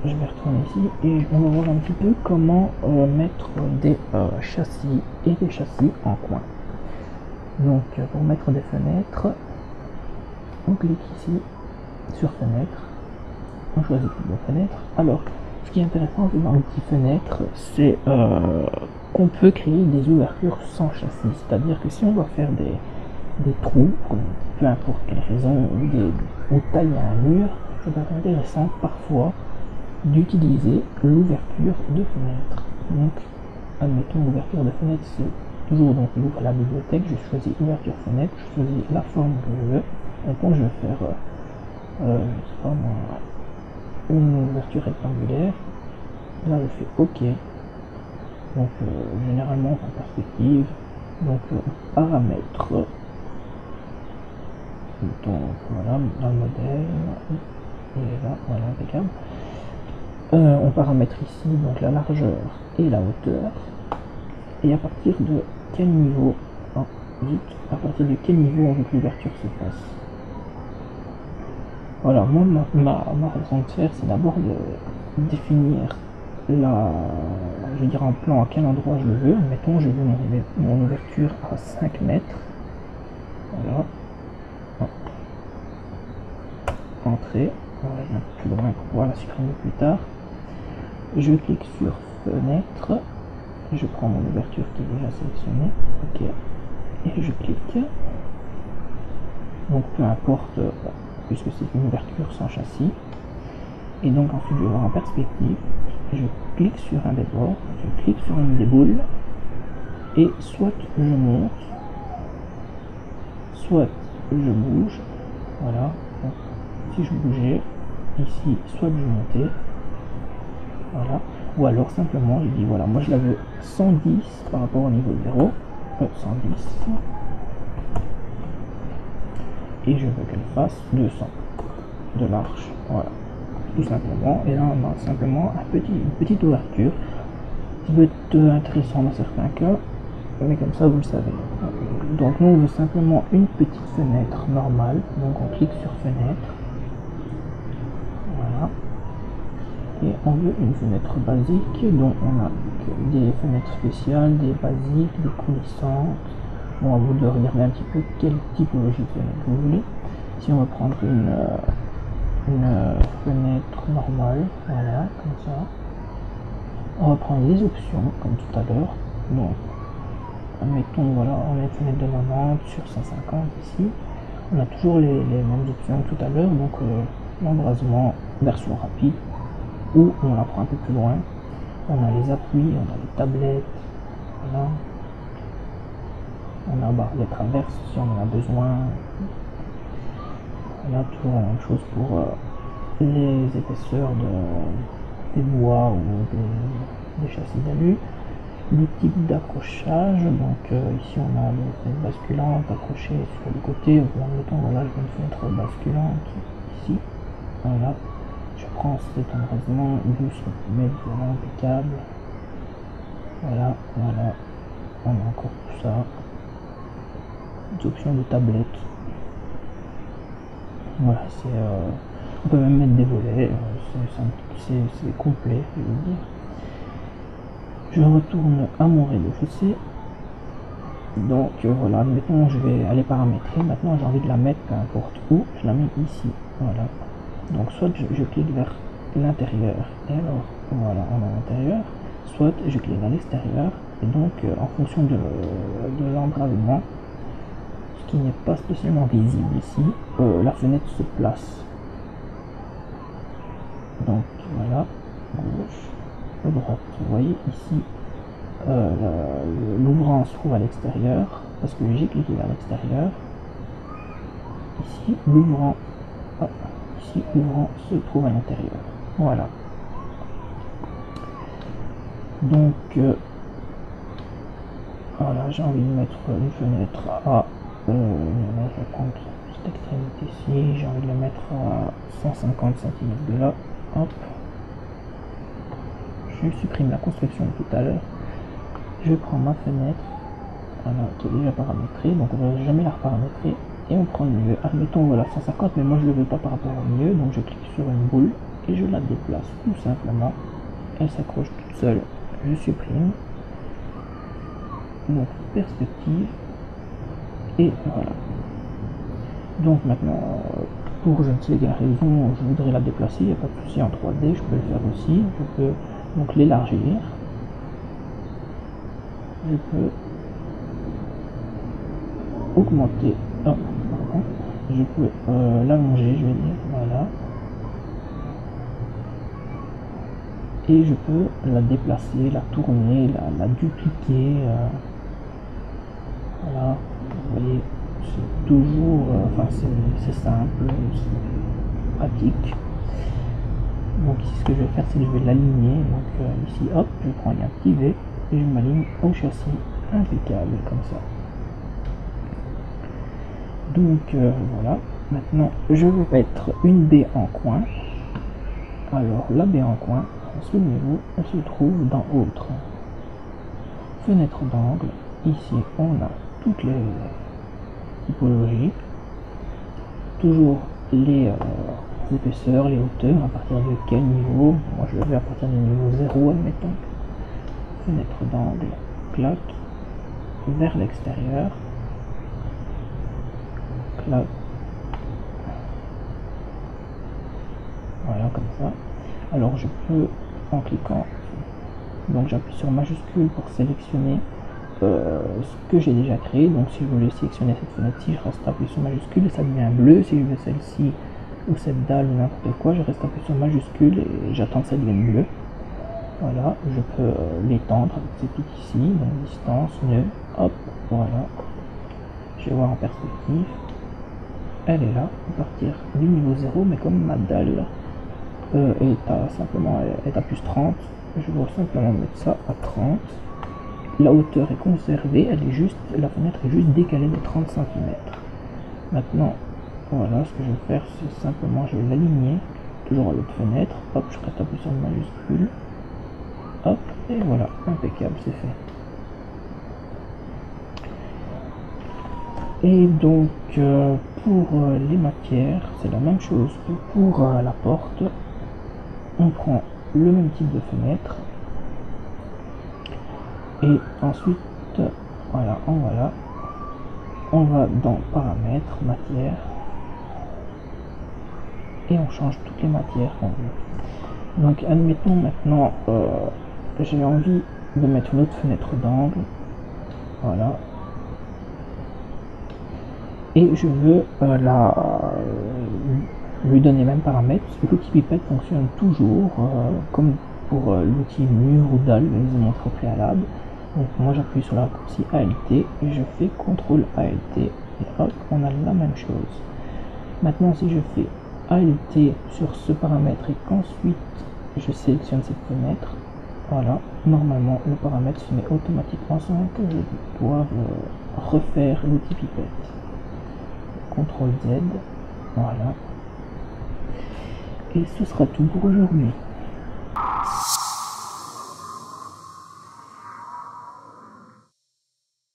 je vais retourner ici et on va voir un petit peu comment mettre des châssis et des châssis en coin. Donc pour mettre des fenêtres, on clique ici sur fenêtre, on choisit type de fenêtre. Alors ce qui est intéressant dans l'outil fenêtre, c'est qu'on peut créer des ouvertures sans châssis, c'est-à-dire que si on doit faire des trous, pour peu importe quelle raison, ou tailler un mur, ça peut être intéressant parfois d'utiliser l'ouverture de fenêtre. Donc, admettons l'ouverture de fenêtre, c'est toujours donc l'ouvre la bibliothèque, je choisis ouverture fenêtre, je choisis la forme que je veux. Maintenant, je vais faire je sais pas moi, une ouverture rectangulaire. Là, je fais OK. Donc, généralement, en perspective. Donc, paramètres. Donc, voilà, dans le modèle. Et là, voilà, impeccable. On paramètre ici donc la largeur et la hauteur. Et à partir de quel niveau, à partir de quel niveau on veut que l'ouverture se fasse. Voilà, moi ma raison de faire, c'est d'abord de définir je veux dire en plan à quel endroit je le veux. Admettons, je veux mon ouverture à 5 mètres. Voilà. Entrée. Voilà, je vais un peu plus loin pour pouvoir la supprimer plus tard. Je clique sur fenêtre. Je prends mon ouverture qui est déjà sélectionnée. OK. Et je clique. Donc peu importe, puisque c'est une ouverture sans châssis. Et donc ensuite je vais voir en perspective. Je clique sur un des bords, je clique sur une des boules. Et soit je monte, soit je bouge. Voilà. Donc, si je bougeais, ici, soit je montais. Voilà. Ou alors simplement je dis voilà, moi je la veux 110 par rapport au niveau 0. 110. Et je veux qu'elle fasse 200 de large. Voilà. Tout simplement. Et là on a simplement une petite ouverture qui peut être intéressant dans certains cas. Mais comme ça vous le savez. Donc nous on veut simplement une petite fenêtre normale. Donc on clique sur fenêtre. Voilà. Et on veut une fenêtre basique. Donc on a des fenêtres spéciales, des basiques, des coulissantes. Bon, à vous de regarder un petit peu quelle typologie de fenêtre vous voulez. Si on va prendre une fenêtre normale, voilà, comme ça. On va prendre les options, comme tout à l'heure. Donc, admettons, voilà, on a une fenêtre de 90 sur 150 ici. On a toujours les mêmes options que tout à l'heure. Donc, l'embrasement, version rapide, ou on la prend un peu plus loin. On a les appuis, on a les tablettes, voilà. On a les traverses si on en a besoin. On a toujours la même chose pour les épaisseurs des bois ou des châssis d'alu. Le type d'accrochage, donc ici on a les fenêtres basculantes accrochées sur le côté. Admettons, voilà, je veux une fenêtre basculante ici. Voilà, je prends cet embrasement, 12 cm, voilà, impeccable. Voilà, voilà, on a encore tout ça. Des options de tablette. Voilà, on peut même mettre des volets, c'est complet, je veux dire. Je retourne à mon rez-de-chaussée. Donc voilà, admettons je vais aller paramétrer. Maintenant j'ai envie de la mettre peu importe où, je la mets ici. Voilà. Donc soit je clique vers l'intérieur, et alors voilà, on a l'intérieur, soit je clique à l'extérieur, et donc en fonction de l'embrasement, ce qui n'est pas spécialement visible ici, la fenêtre se place. Donc voilà, gauche, droite. Vous voyez ici, l'ouvrant se trouve à l'extérieur, parce que j'ai cliqué vers l'extérieur. Ici, l'ouvrant se trouve à l'intérieur. Voilà. Donc, voilà, j'ai envie de mettre une fenêtre à... je vais prendre cette extrémité ici, j'ai envie de la mettre à 150 cm de là. Hop. Je supprime la construction de tout à l'heure. Je prends ma fenêtre, voilà, qui est déjà paramétrée, donc on ne va jamais la reparamétrer, et on prend le milieu. Admettons, voilà, 150, mais moi je ne le veux pas par rapport au milieu, donc je clique sur une boule, et je la déplace tout simplement. Elle s'accroche toute seule, je supprime. Donc perspective, et voilà. Donc maintenant, pour je ne sais quelle raison, je voudrais la déplacer, il n'y a pas de souci en 3D, je peux le faire aussi. Je peux donc l'élargir. Je peux augmenter, oh, pardon. Je peux l'allonger, je vais dire, voilà. Et je peux la déplacer, la tourner, la dupliquer. Voilà, vous voyez, c'est toujours, enfin c'est simple, c'est pratique. Donc ici ce que je vais faire, c'est que je vais l'aligner. Donc ici, hop, je prends un petit V et je m'aligne au châssis, impeccable comme ça. Donc voilà, maintenant je vais mettre une baie en coin. Alors la baie en coin, souvenez-vous, elle se trouve dans Autre. Fenêtre d'angle, ici on a toutes les typologies, toujours les épaisseurs, les hauteurs, à partir de quel niveau. Moi je vais à partir du niveau 0, admettons. Fenêtre d'angle, clac, vers l'extérieur, clac, voilà comme ça. Alors je peux, en cliquant, donc j'appuie sur majuscule pour sélectionner ce que j'ai déjà créé. Donc si je voulais sélectionner cette fenêtre-ci, je reste appuyé sur majuscule et ça devient bleu. Si je veux celle-ci ou cette dalle ou n'importe quoi, je reste appuyé sur majuscule et j'attends que ça devienne bleu. Voilà, je peux l'étendre avec ces pics ici, donc distance, nœud, hop, voilà. Je vais voir en perspective, elle est là, à partir du niveau 0, mais comme ma dalle est à plus 30, je vais simplement mettre ça à 30. La hauteur est conservée, la fenêtre est juste décalée de 30 cm. Maintenant, voilà, ce que je vais faire, c'est simplement, je vais l'aligner, toujours à l'autre fenêtre, hop, je reste appuyé sur le majuscule, hop, et voilà, impeccable, c'est fait. Et donc, pour les matières, c'est la même chose que pour la porte. On prend le même type de fenêtre, et ensuite, voilà, on va dans paramètres, matière, et on change toutes les matières qu'on veut. Donc admettons maintenant, j'ai envie de mettre une autre fenêtre d'angle, voilà, et je veux lui donner les mêmes paramètres, parce que l'outil pipette fonctionne toujours comme pour l'outil mur ou dalle, je les ai montrés au préalable. Donc moi j'appuie sur la raccourci ALT et je fais CTRL ALT et hop, on a la même chose. Maintenant si je fais ALT sur ce paramètre et qu'ensuite je sélectionne cette fenêtre, voilà, normalement le paramètre se met automatiquement sans que je doive refaire l'outil pipette. CTRL Z, voilà. Et ce sera tout pour aujourd'hui.